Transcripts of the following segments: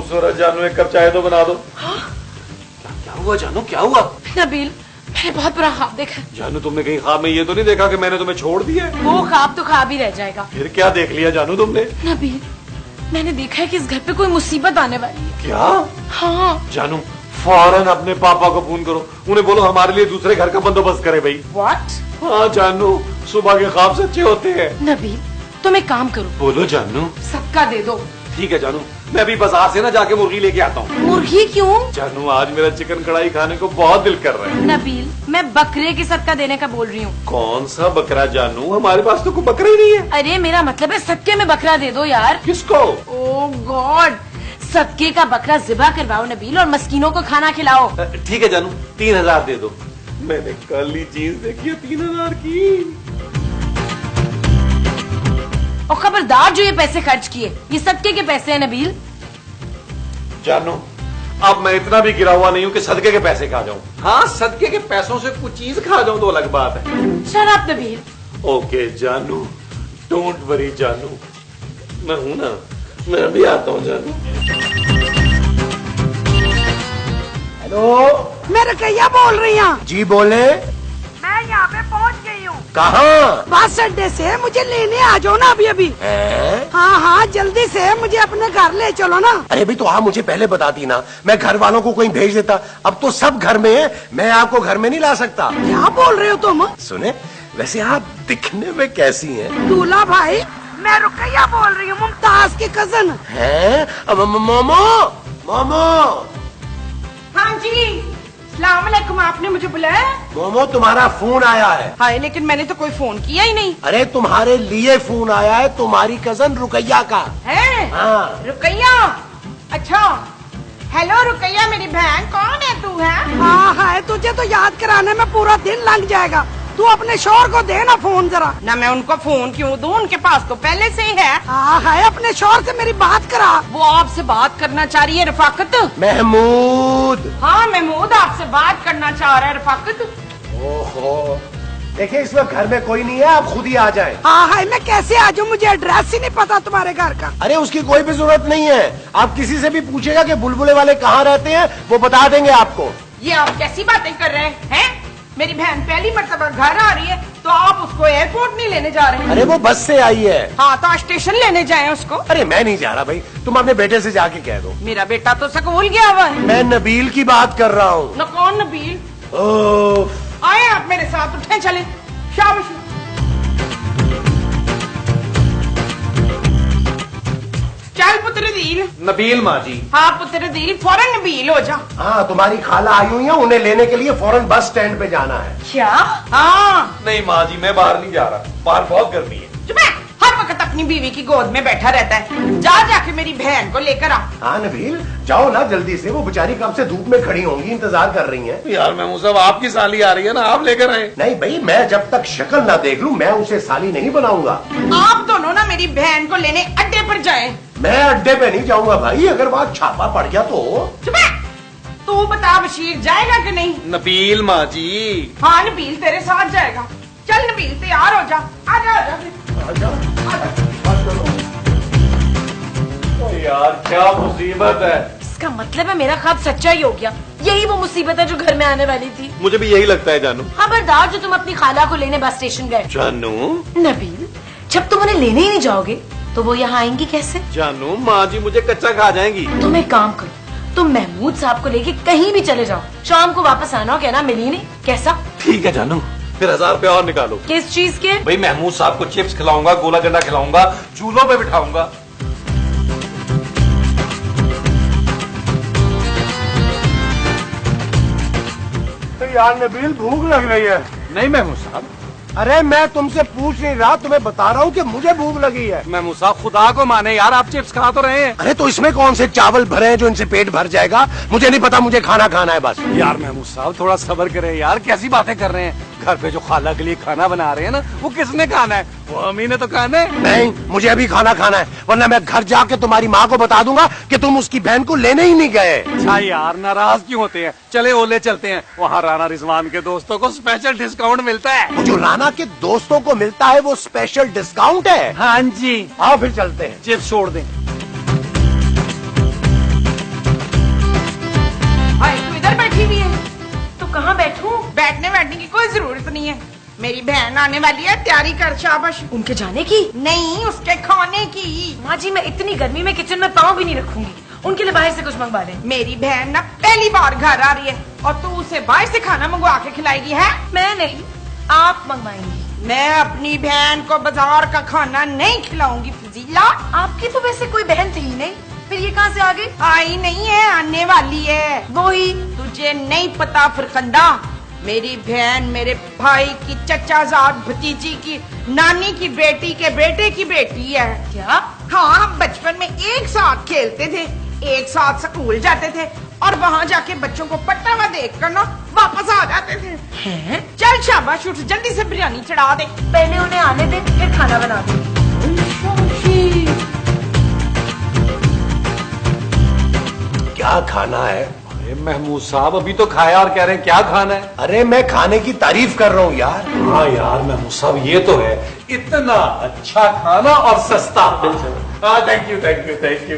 खूबसूरत जानू, एक कप चाय तो बना दो। हाँ? क्या हुआ जानू, क्या हुआ? नबील, मैंने बहुत बुरा ख्वाब देखा। जानू तुमने कहीं ख्वाब में ये तो नहीं देखा कि मैंने तुम्हें छोड़ दिया है? वो ख्वाब तो ख्वाब ही रह जाएगा। फिर क्या देख लिया जानू तुमने? नबील, मैंने देखा है कि इस घर पे कोई मुसीबत आने वाली है। क्या? हाँ जानू फौरन अपने पापा को फोन करो, उन्हें बोलो हमारे लिए दूसरे घर का बंदोबस्त करे भाई। व्हाट? हाँ जानू, सुबह के ख्वाब सच्चे होते हैं। नबील, तुम एक काम करो। बोलो जानू। सदका दे दो। ठीक है जानू, मैं अभी बाजार से ना जाके मुर्गी लेके आता हूँ। मुर्गी क्यों? जानू आज मेरा चिकन कढ़ाई खाने को बहुत दिल कर रहा है। नबील, मैं बकरे की सदका देने का बोल रही हूँ। कौन सा बकरा जानू, हमारे पास तो कोई बकरा ही नहीं है। अरे मेरा मतलब है सदके में बकरा दे दो यार। किसको? ओह गॉड, सदके का बकरा ज़िबा करवाओ नबील और मस्कीनों को खाना खिलाओ। ठीक है जानू, 3000 दे दो। मैंने कल ही चीज देखी है 3000 की। और खबरदार जो ये पैसे खर्च किए, ये सदके के पैसे हैं नबील। जानू अब मैं इतना भी गिरा हुआ नहीं हूँ कि सदके के पैसे खा जाऊँ। हाँ सदके के पैसों से कुछ चीज खा जाऊँ तो अलग बात है। Shut up Nabeel. ओके जानू, डोंट वरी जानू, मैं हूं ना, मैं अभी आता हूँ जानू। हेलो, मैं रुकैया बोल रही हूँ। जी बोले। मैं यहाँ पे पहुँच गई हूँ। कहाँ? बस अड्डे से मुझे लेने आ जाओ ना अभी अभी। हैं? हाँ हाँ जल्दी से मुझे अपने घर ले चलो ना। अरे भाई तो आप मुझे पहले बताती ना, मैं घर वालों को कहीं भेज देता। अब तो सब घर में है, मैं आपको घर में नहीं ला सकता। क्या बोल रहे हो तुम? सुने, वैसे आप दिखने में कैसी हैं? दूल्हा भाई, मैं रुकैया बोल रही हूँ, मुमताज की कजन। हैं? मोमो, मोमो, हाँ जी, सलाम अलैकुम। आपने मुझे बुलाया? मोमो तुम्हारा फोन आया है। हाय, लेकिन मैंने तो कोई फोन किया ही नहीं अरे तुम्हारे लिए फोन आया है, तुम्हारी कजन रुकैया का। है। हाँ। रुकैया? अच्छा, हेलो रुकैया मेरी बहन, कौन है तू? है हाँ है, तुझे तो याद कराने में पूरा दिन लग जाएगा। तू अपने शोहर को दे ना फोन जरा। ना, मैं उनको फोन क्यों दूं, उनके पास तो पहले से ही है। हाँ है, अपने शोहर से मेरी बात करा। वो आपसे बात करना चाह रही है रफाकत। महमूद। हाँ महमूद आपसे बात करना चाह रहा है रफाकत। ओहो, देखिए इस वक्त घर में कोई नहीं है, आप खुद ही आ जाएं। हाँ है, मैं कैसे आ जाऊँ, मुझे एड्रेस ही नहीं पता तुम्हारे घर का। अरे उसकी कोई भी जरूरत नहीं है, आप किसी से भी पूछेगा कि बुलबुले वाले कहाँ रहते हैं, वो बता देंगे आपको। ये आप कैसी बातें कर रहे हैं? मेरी बहन पहली मर्तबा घर आ रही है तो आप उसको एयरपोर्ट नहीं लेने जा रहे हैं? अरे वो बस से आई है। हाँ तो स्टेशन लेने जाए उसको। अरे मैं नहीं जा रहा भाई, तुम अपने बेटे से जाके कह दो। मेरा बेटा तो स्कूल गया हुआ है। मैं नबील की बात कर रहा हूँ। न कौन नबील? ओह, आए आप मेरे साथ, उठे चले। शाबाश। चल पुत्र दिल। नबील माँ जी। हाँ पुत्र दिल, फौरन नबील हो जा। हाँ तुम्हारी खाला आई हुई है, उन्हें लेने के लिए फौरन बस स्टैंड पे जाना है। क्या? हाँ। नहीं माँ जी, मैं बाहर नहीं जा रहा, बाहर बहुत गर्मी है। चुप है, हर वक्त अपनी बीवी की गोद में बैठा रहता है। जा जाके मेरी बहन को लेकर आ। हाँ नबील, जाओ ना जल्दी से, वो बेचारी कब से धूप में खड़ी होंगी, इंतजार कर रही हैं। यार मैं सब आपकी साली आ रही है ना, आप लेकर आए। नहीं भाई, मैं जब तक शक्ल ना देख लूं मैं उसे साली नहीं बनाऊंगा। आप दोनों ना मेरी बहन को लेने अड्डे पर जाएं। मैं अड्डे पे नहीं जाऊंगा भाई, अगर वहाँ छापा पड़ गया तो। चुप है, तू बता बशीर जाएगा कि नहीं? नबील माँ जी। हाँ नबील तेरे साथ जाएगा। चल नबील तैयार हो जा, आजा आजा। यार क्या मुसीबत है। इसका मतलब है मेरा ख्वाब सच्चा ही हो गया। यही वो मुसीबत है जो घर में आने वाली थी। मुझे भी यही लगता है जानू। खबरदार जो तुम अपनी खाला को लेने बस स्टेशन गए। जानू। नबील, जब तुम उन्हें लेने ही नहीं जाओगे तो वो यहाँ आएंगी कैसे? जानू माँ जी मुझे कच्चा खा जाएंगी। तुम एक काम करो, तुम महमूद साहब को लेके कहीं भी चले जाओ, शाम को वापस आना, कहना मिली नहीं। कैसा? ठीक है जानू, फिर 1000 रुपया और निकालो। किस चीज के? भाई महमूद साहब को चिप्स खिलाऊंगा, गोला गंडा खिलाऊंगा, चूल्हों पे बिठाऊंगा। तो यार नबील भूख लग रही है। नहीं महमूद साहब। अरे मैं तुमसे पूछ नहीं रहा, तुम्हें बता रहा हूँ कि मुझे भूख लगी है। महमूद साहब खुदा को माने यार, आप चिप्स खा तो रहे हैं। अरे तो इसमें कौन से चावल भरे हैं जो इनसे पेट भर जाएगा? मुझे नहीं पता, मुझे खाना खाना है बस। यार महमूद साहब थोड़ा सब्र करें यार, कैसी बातें कर रहे हैं। घर पे जो खाला के लिए खाना बना रहे हैं ना, वो किसने खाना है? वो अम्मी ने तो खाना है। नहीं, मुझे अभी खाना खाना है, वरना मैं घर जाके तुम्हारी माँ को बता दूंगा कि तुम उसकी बहन को लेने ही नहीं गए। अच्छा यार नाराज क्यों होते हैं? चले ओले चलते हैं, वहाँ राना रिजवान के दोस्तों को स्पेशल डिस्काउंट मिलता है। वो जो राना के दोस्तों को मिलता है वो स्पेशल डिस्काउंट है। हाँ जी। आओ फिर चलते हैं। चिप्स छोड़ दें। मेरी बहन आने वाली है, तैयारी कर शाबाश। उनके जाने की? नहीं, उसके खाने की। माँ जी मैं इतनी गर्मी में किचन में पाँव भी नहीं रखूंगी, उनके लिए बाहर से कुछ मंगवा ले। मेरी बहन ना पहली बार घर आ रही है और तू उसे बाहर से खाना मंगवा के खिलाएगी है? मैं नहीं, आप मंगवाएंगी। मैं अपनी बहन को बाजार का खाना नहीं खिलाऊंगी फजीला। आपकी तो वैसे कोई बहन थी ही नहीं, फिर ये कहाँ से आ गई? आई नहीं है, आने वाली है। वही तुझे नहीं पता फरकंदा, मेरी बहन मेरे भाई की चचाजाद भतीजी की नानी की बेटी के बेटे की बेटी है। क्या? हाँ, बचपन में एक साथ खेलते थे, एक साथ स्कूल जाते थे और वहाँ जाके बच्चों को पट्टा हुआ देख कर ना वापस आ जाते थे। हैं? चल शाबाश, उठ जल्दी से बिरयानी चढ़ा दे। पहले उन्हें आने दे, फिर खाना बना दे। क्या खाना है? अरे महमूद साहब अभी तो खाया और कह रहे हैं क्या खाना है। अरे मैं खाने की तारीफ कर रहा हूँ यार। हाँ यार महमूद साहब ये तो है, इतना अच्छा खाना और सस्ता। हाँ thank you thank you thank you.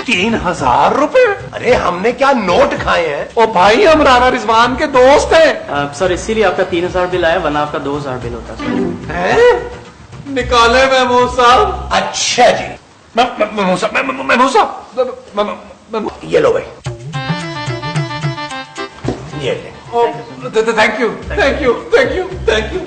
3000 रुपए? अरे हमने क्या नोट खाए हैं? ओ भाई हम राणा रिजवान के दोस्त हैं। सर इसीलिए आपका 3000 बिल आया, वरना आपका 2000 बिल होता सर। हैं? निकाले महमूद साहब। अच्छा जी, महमूद साहब ये लो भाई, ये ले। Thank you thank you thank you thank you.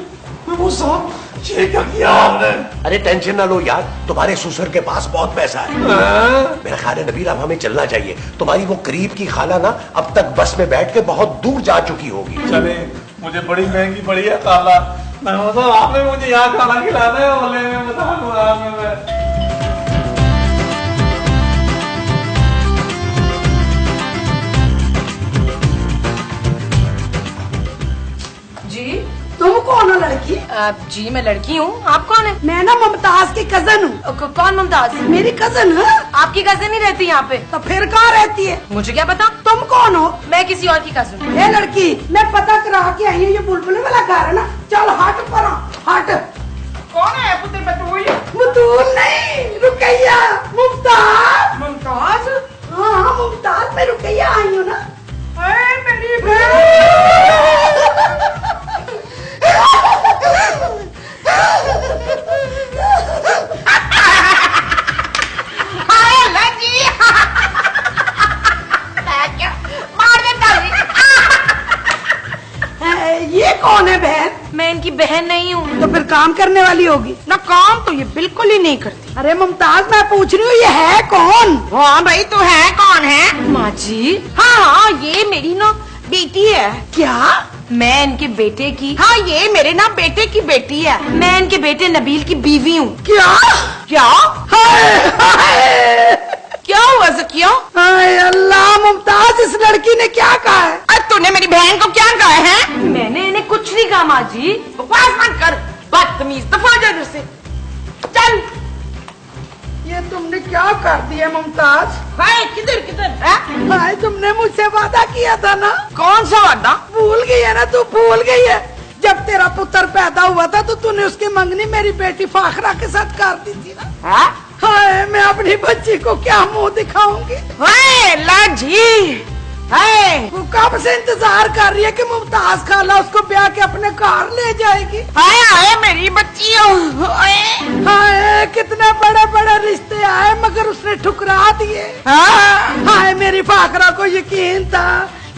Mahmood साहब ये क्या किया आपने? अरे टेंशन ना लो यार, तुम्हारे ससुर के पास बहुत पैसा है। मेरा ख्याल है नबील अब हमें चलना चाहिए। तुम्हारी वो करीब की खाला ना अब तक बस में बैठ के बहुत दूर जा चुकी होगी। चले, मुझे बड़ी महंगी पड़ी है खाला। महमूद साहब आपने मुझे यहाँ खाना खिलाना है, बोले मैं बता दूँ आपने। तुम कौन हो लड़की? जी मैं लड़की हूँ, आप कौन है? मैं ना मुमताज की कजन हूँ। कौन मुमताज? मेरी कजन है। आपकी कजन नहीं रहती यहाँ पे? तो फिर कहाँ रहती है? मुझे क्या पता। तुम कौन हो? मैं किसी और की कजन हूँ। ये लड़की, मैं पता करा के आई हूँ, ये बुलबुल वाला घर है ना। चल हट पर हट। कौन है पुत्र बतूल? बतूल नहीं, रुकैया। मुमताज। मुमताज? हाँ मुमताज, मैं रुकैया आई हूँ ना। मेरी बहन। ये कौन है बहन? मैं इनकी बहन नहीं हूँ। तो फिर काम करने वाली होगी ना। काम तो ये बिल्कुल ही नहीं करती। अरे मुमताज मैं पूछ रही हूँ ये है कौन? हाँ भाई तू है कौन है? माँ जी हाँ ये मेरी ना बेटी है। क्या? मैं इनके बेटे की। हाँ ये मेरे ना बेटे की बेटी है। मैं इनके बेटे नबील की बीवी हूँ। क्या? क्या? हाय हाय क्या हुआ ज़किया? हाय अल्लाह, मुमताज इस लड़की ने क्या कहा है? अरे तूने मेरी बहन को क्या कहा है? मैंने इन्हें कुछ नहीं कहा माँ जी। बकवास मत कर, बदतमीज, दफा जा इधर से। चल। ये तुमने क्या कर दिया मुमताज? हाय किधर किधर? हाय तुमने मुझसे वादा किया था ना। कौन सा वादा? भूल गई है ना तू? भूल गई है, जब तेरा पुत्र पैदा हुआ था तो तूने उसकी मंगनी मेरी बेटी फाखरा के साथ कर दी थी ना। हाय मैं अपनी बच्ची को क्या मुंह दिखाऊंगी? हाय लाजी, हाय वो कब से इंतजार कर रही है कि मुमताज खाला उसको ब्याह के अपने घर ले जाएगी। हाय हाय मेरी बच्ची। हाय कितने बड़े बड़े रिश्ते आए मगर उसने ठुकरा दिए। हाय मेरी फाखरा को यकीन था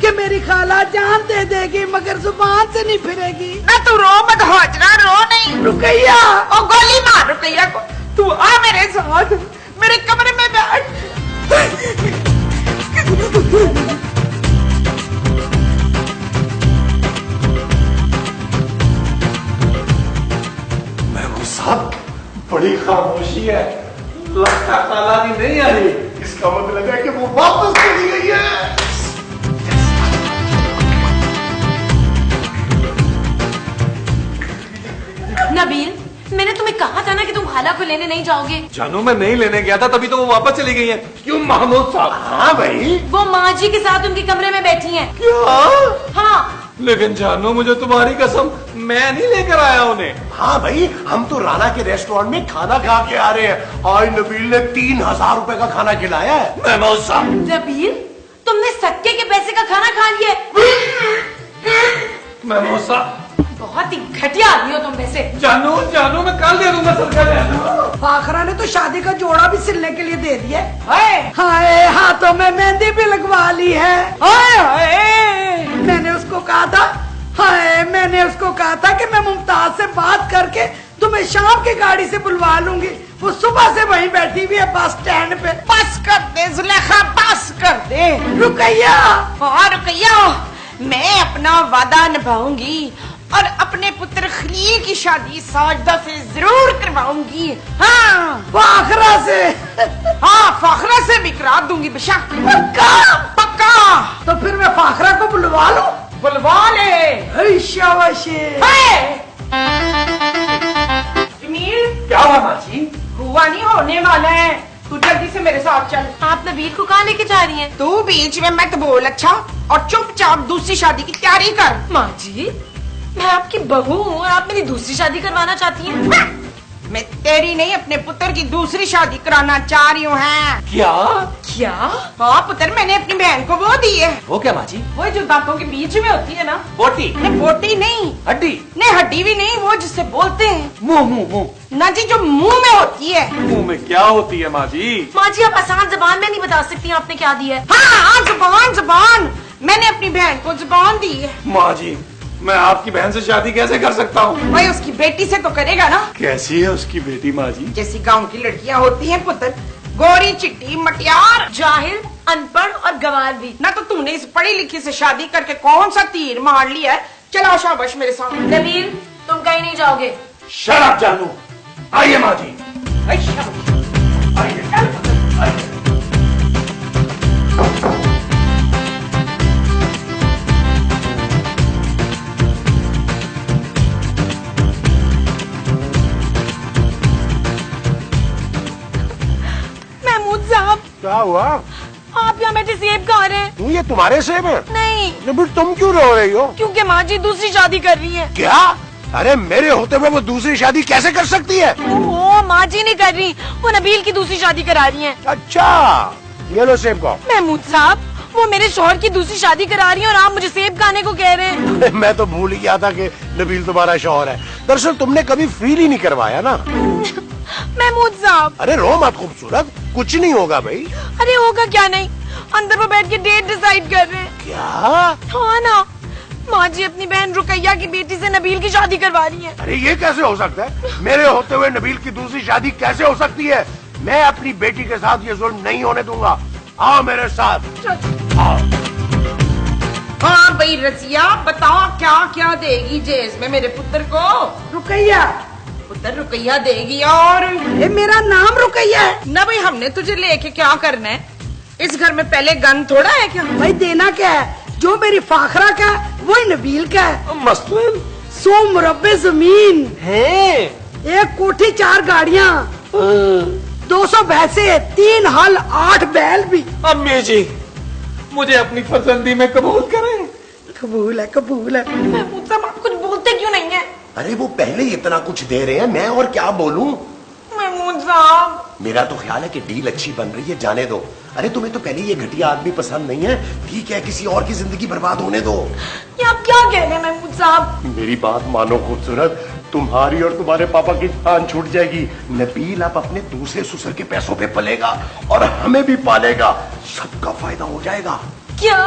कि मेरी खाला जान दे देगी मगर जुबान से नहीं फिरेगी। ना तू रो मत, हाजरा रो नहीं। रुकैया, ओ गोली मार रुकैया को। तू आ मेरे साथ, मेरे कमरे में बैठ। महमूद साहब बड़ी खामोशी है, लगता खाला नहीं आ रही। इसका मतलब है कि वो वापस चली गई है। नबील मैंने तुम्हें कहा था ना कि तुम खाला को लेने नहीं जाओगे। जानू मैं नहीं लेने गया था, तभी तो वो वापस चली गई है। क्यों महमूद साहब? हाँ भाई, वो माँ जी के साथ उनके कमरे में बैठी हैं। क्या? हाँ। लेकिन जानू मुझे तुम्हारी कसम, मैं नहीं लेकर आया उन्हें। हाँ भाई, हम तो राणा के रेस्टोरेंट में खाना खा के आ रहे हैं। आज नबील ने 3000 रुपए का खाना खिलाया है। महमूद साहब, नबील तुमने सक्के के पैसे का खाना खा लिया है। महमूद साहब बहुत ही घटिया आदमी हो तुम वैसे। जानू जानू मैं कल दे दूंगा सदका जानू। फाखरा ने तो शादी का जोड़ा भी सिलने के लिए दे दिया। हाय हाथों में मेहंदी भी लगवा ली है। हाय हाय मैंने उसको कहा था, हाय मैंने उसको कहा था कि मैं मुमताज से बात करके तुम्हें शाम की गाड़ी से बुलवा लूंगी। वो सुबह से वहीं बैठी हुई है बस स्टैंड पे। बस कर दे जुलेखा, बस कर दे। रुकैया, हाँ रुकैया, मैं अपना वादा निभाऊंगी और अपने पुत्र खलील की शादी साजदा से जरूर करवाऊंगी। हाँ फाखरा से। हाँ फाखरा से भी करा दूंगी बेशक। पक्का? पक्का। तो फिर मैं फाखरा को बुलवा लूं? बुलवा ले। शाबाशी। जमील क्या हुआ माँ जी? हुआ नहीं, होने वाला है। तू जल्दी से मेरे साथ चल। आप नबील को कहाँ लेके जा रही हैं? तू बीच में मत बोल अच्छा, और चुपचाप दूसरी शादी की तैयारी कर। माँ जी मैं आपकी बहू हूँ और आप मेरी दूसरी शादी करवाना चाहती हैं? मैं तेरी नहीं अपने पुत्र की दूसरी शादी कराना चाह रही हूँ। क्या? क्या? हाँ पुत्र, मैंने अपनी बहन को वो दी है। वो क्या माँ जी? वो जो दांतों के बीच में होती है ना। बोटी? नहीं बोटी नहीं, हड्डी? नहीं हड्डी भी नहीं, वो जिससे बोलते हैं। मुंह मुंह मुंह। ना जी, जो मुंह में होती है। मुंह में क्या होती है माँ जी? माँ जी आप आसान जबान में नहीं बता सकती आपने क्या दिया है। हाँ जुबान जुबान, मैंने अपनी बहन को जुबान दी है। माँ जी मैं आपकी बहन से शादी कैसे कर सकता हूँ? भाई उसकी बेटी से तो करेगा ना। कैसी है उसकी बेटी माँ जी? जैसी गांव की लड़कियां होती हैं पुत्र, गोरी चिट्टी मटियार, जाहिल अनपढ़ और गवार भी। ना तो तूने इस पढ़ी लिखी से शादी करके कौन सा तीर मार लिया है। चलो शाबाश मेरे साथ। नबील तुम कहीं नहीं जाओगे। शट अप जानू। आइए माँ जी, आइए आइए। महमूद साहब, क्या हुआ? आप यहाँ बैठे सेब खा रहे हैं? तू ये तुम्हारे सेब है? नहीं, नबील तुम क्यों रो रही हो? क्योंकि माँ जी दूसरी शादी कर रही है। क्या? अरे मेरे होते हुए वो दूसरी शादी कैसे कर सकती है? ओहो, माँ जी नहीं कर रही, वो नबील की दूसरी शादी करा रही है। अच्छा ये लो सेब को। महमूद साहब, वो मेरे शौहर की दूसरी शादी करा रही है और आप मुझे सेब खाने को कह रहे हैं। मैं तो भूल ही गया था कि नबील तुम्हारा शौहर है। दरअसल तुमने कभी फील ही नहीं करवाया ना। महमूद साहब, अरे रो मत खूबसूरत, कुछ नहीं होगा भाई। अरे होगा क्या नहीं, अंदर वो बैठ के डेट डिसाइड कर रहे हैं। क्या? हाँ ना, माँ जी अपनी बहन रुकैया की बेटी से नबील की शादी करवा रही है। अरे ये कैसे हो सकता है? मेरे होते हुए नबील की दूसरी शादी कैसे हो सकती है? मैं अपनी बेटी के साथ ये जुल्म नहीं होने दूंगा। आओ मेरे साथ। आओ। हाँ भाई रसिया, बताओ क्या क्या देगी जेज में मेरे पुत्र को? रुकैया। पुत्र रुकैया देगी। और ये मेरा नाम रुकैया है ना भाई, हमने तुझे लेके क्या करना है? इस घर में पहले गन थोड़ा है क्या? भाई? देना क्या है? जो मेरी फाखरा का वही नबील का है। मसलन 100 मुरब्बे जमीन है, 1 कोठी 4 गाड़ियाँ, 200 भैंसे, 3 हल 8 बैल भी। अम्मी जी मुझे अपनी फर्जंदी में कबूल करें। कबूल है, कबूल है। महमूद साहब, आप कुछ बोलते क्यों नहीं है? अरे वो पहले ही इतना कुछ दे रहे हैं, मैं और क्या बोलूं? महमूद साहब, मेरा तो ख्याल है कि डील अच्छी बन रही है, जाने दो। अरे तुम्हें तो पहले ये घटिया आदमी पसंद नहीं है, ठीक है किसी और की जिंदगी बर्बाद होने दो। ये आप क्या कह रहे हैं महमूद साहब? मेरी बात मानो खूबसूरत, तुम्हारी और तुम्हारे पापा की जान छूट जाएगी। नबील अब अपने दूसरे ससुर के पैसों पे पलेगा और हमें भी पालेगा, सबका फायदा हो जाएगा। क्या?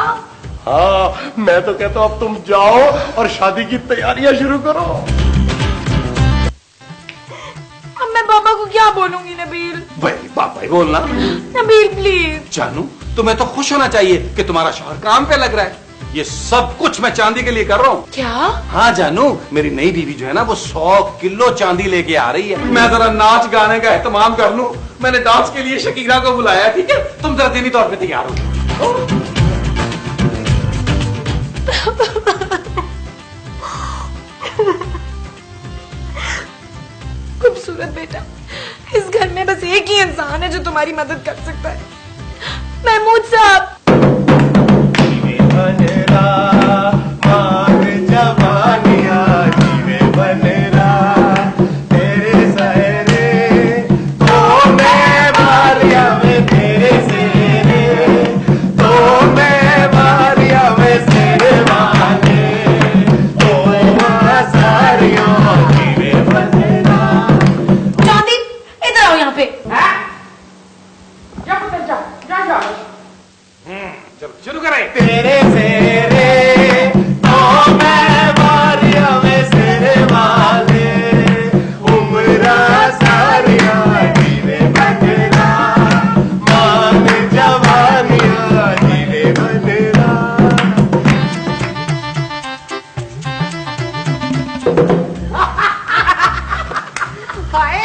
हाँ मैं तो कहता हूँ अब तुम जाओ और शादी की तैयारियां शुरू करो। अब मैं पापा को क्या बोलूंगी? नबील, भाई पापा ही बोलना। नबील प्लीज। जानू तुम्हें तो खुश होना चाहिए कि तुम्हारा शौहर काम पे लग रहा है। ये सब कुछ मैं चांदी के लिए कर रहा हूँ। क्या? हाँ जानू, मेरी नई बीवी जो है ना वो 100 किलो चांदी लेके आ रही है। मैं जरा नाच गाने का एहतमाम कर लूं। मैंने डांस के लिए शकीरा को बुलाया, ठीक है? तुम जरा दीनी तौर पे तैयार हो। खूबसूरत बेटा, इस घर में बस एक ही इंसान है जो तुम्हारी मदद कर सकता है, महमूद साहब। हाय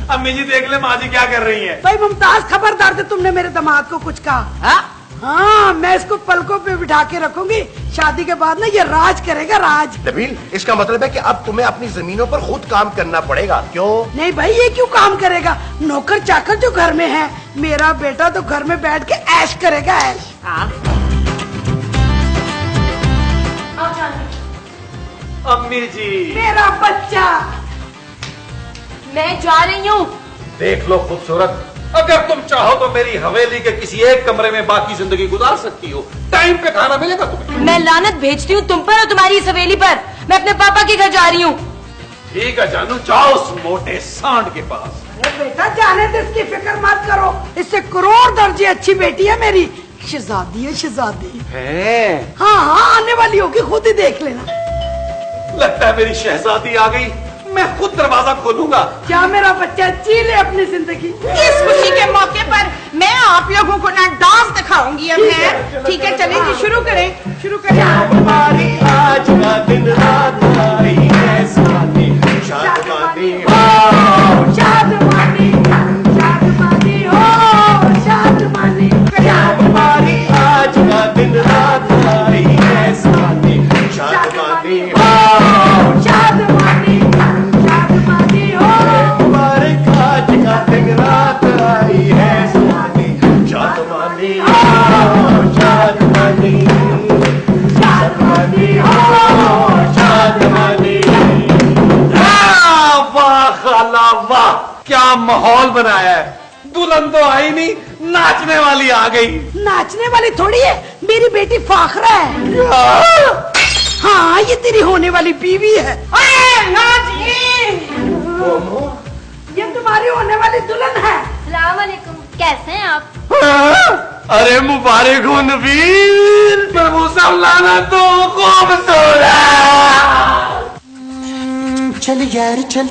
अम्मी जी देख ले माँ जी क्या कर रही है। भाई मुमताज, खबरदार से तुमने मेरे दामाद को कुछ कहा। हाँ, मैं इसको पलकों पे बिठा के रखूंगी। शादी के बाद ना ये राज करेगा, राज। नबील, इसका मतलब है कि अब तुम्हें अपनी जमीनों पर खुद काम करना पड़ेगा। क्यों? नहीं भाई, ये क्यों काम करेगा? नौकर चाकर जो घर में है, मेरा बेटा तो घर में बैठ के ऐश करेगा, ऐश। अम्मी जी मेरा बच्चा। मैं जा रही हूँ। देख लो खूबसूरत, अगर तुम चाहो तो मेरी हवेली के किसी एक कमरे में बाकी जिंदगी गुजार सकती हो। टाइम पे खाना मिलेगा तुम्हें। मैं लानत भेजती हूँ तुम पर और तुम्हारी इस हवेली पर। मैं अपने पापा के घर जा रही हूँ। ठीक है जानू, जाओ उस मोटे सांड के पास। अरे बेटा, जाने दे, इसकी फिक्र मत करो। इससे करोड़ दर्जे अच्छी बेटी है मेरी। शहजादी है, शहजादी है। हाँ हाँ, आने वाली होगी, खुद ही देख लेना। लगता है मेरी शहजादी आ गई। मैं खुद दरवाजा खोलूंगा। क्या मेरा बच्चा जी ले अपनी जिंदगी। इस खुशी के मौके पर मैं आप लोगों को ना डांस दिखाऊंगी। अब है ठीक है, चलिए जी, शुरू करें, शुरू करें। हमारी आज का दिन रात आई है सुहानी, शादमानी हो, शादमानी, शादमानी हो, शादमानी। हमारी आज का दिन रात आई है सुहानी, शादमानी हो, शादमानी, शादमानी हो। हमारे आज का दिन रात आई है सुहानी, शादमानी हो, शादमानी, शादमानी हो, शादमानी। वाह खाला वाह, क्या माहौल बनाया है। दुल्हन तो आई नहीं, नाचने वाली आ गई। नाचने वाली थोड़ी है, मेरी बेटी फाखरा है। हाँ, ये तेरी होने वाली बीवी है। अरे ना जी, ये तुम्हारी होने वाली दुल्हन है। अस्सलाम वालेकुम, कैसे हैं आप? अरे मुबारक हो नबील, महबूसा लाना तो खूबसूरत। चल यार चल।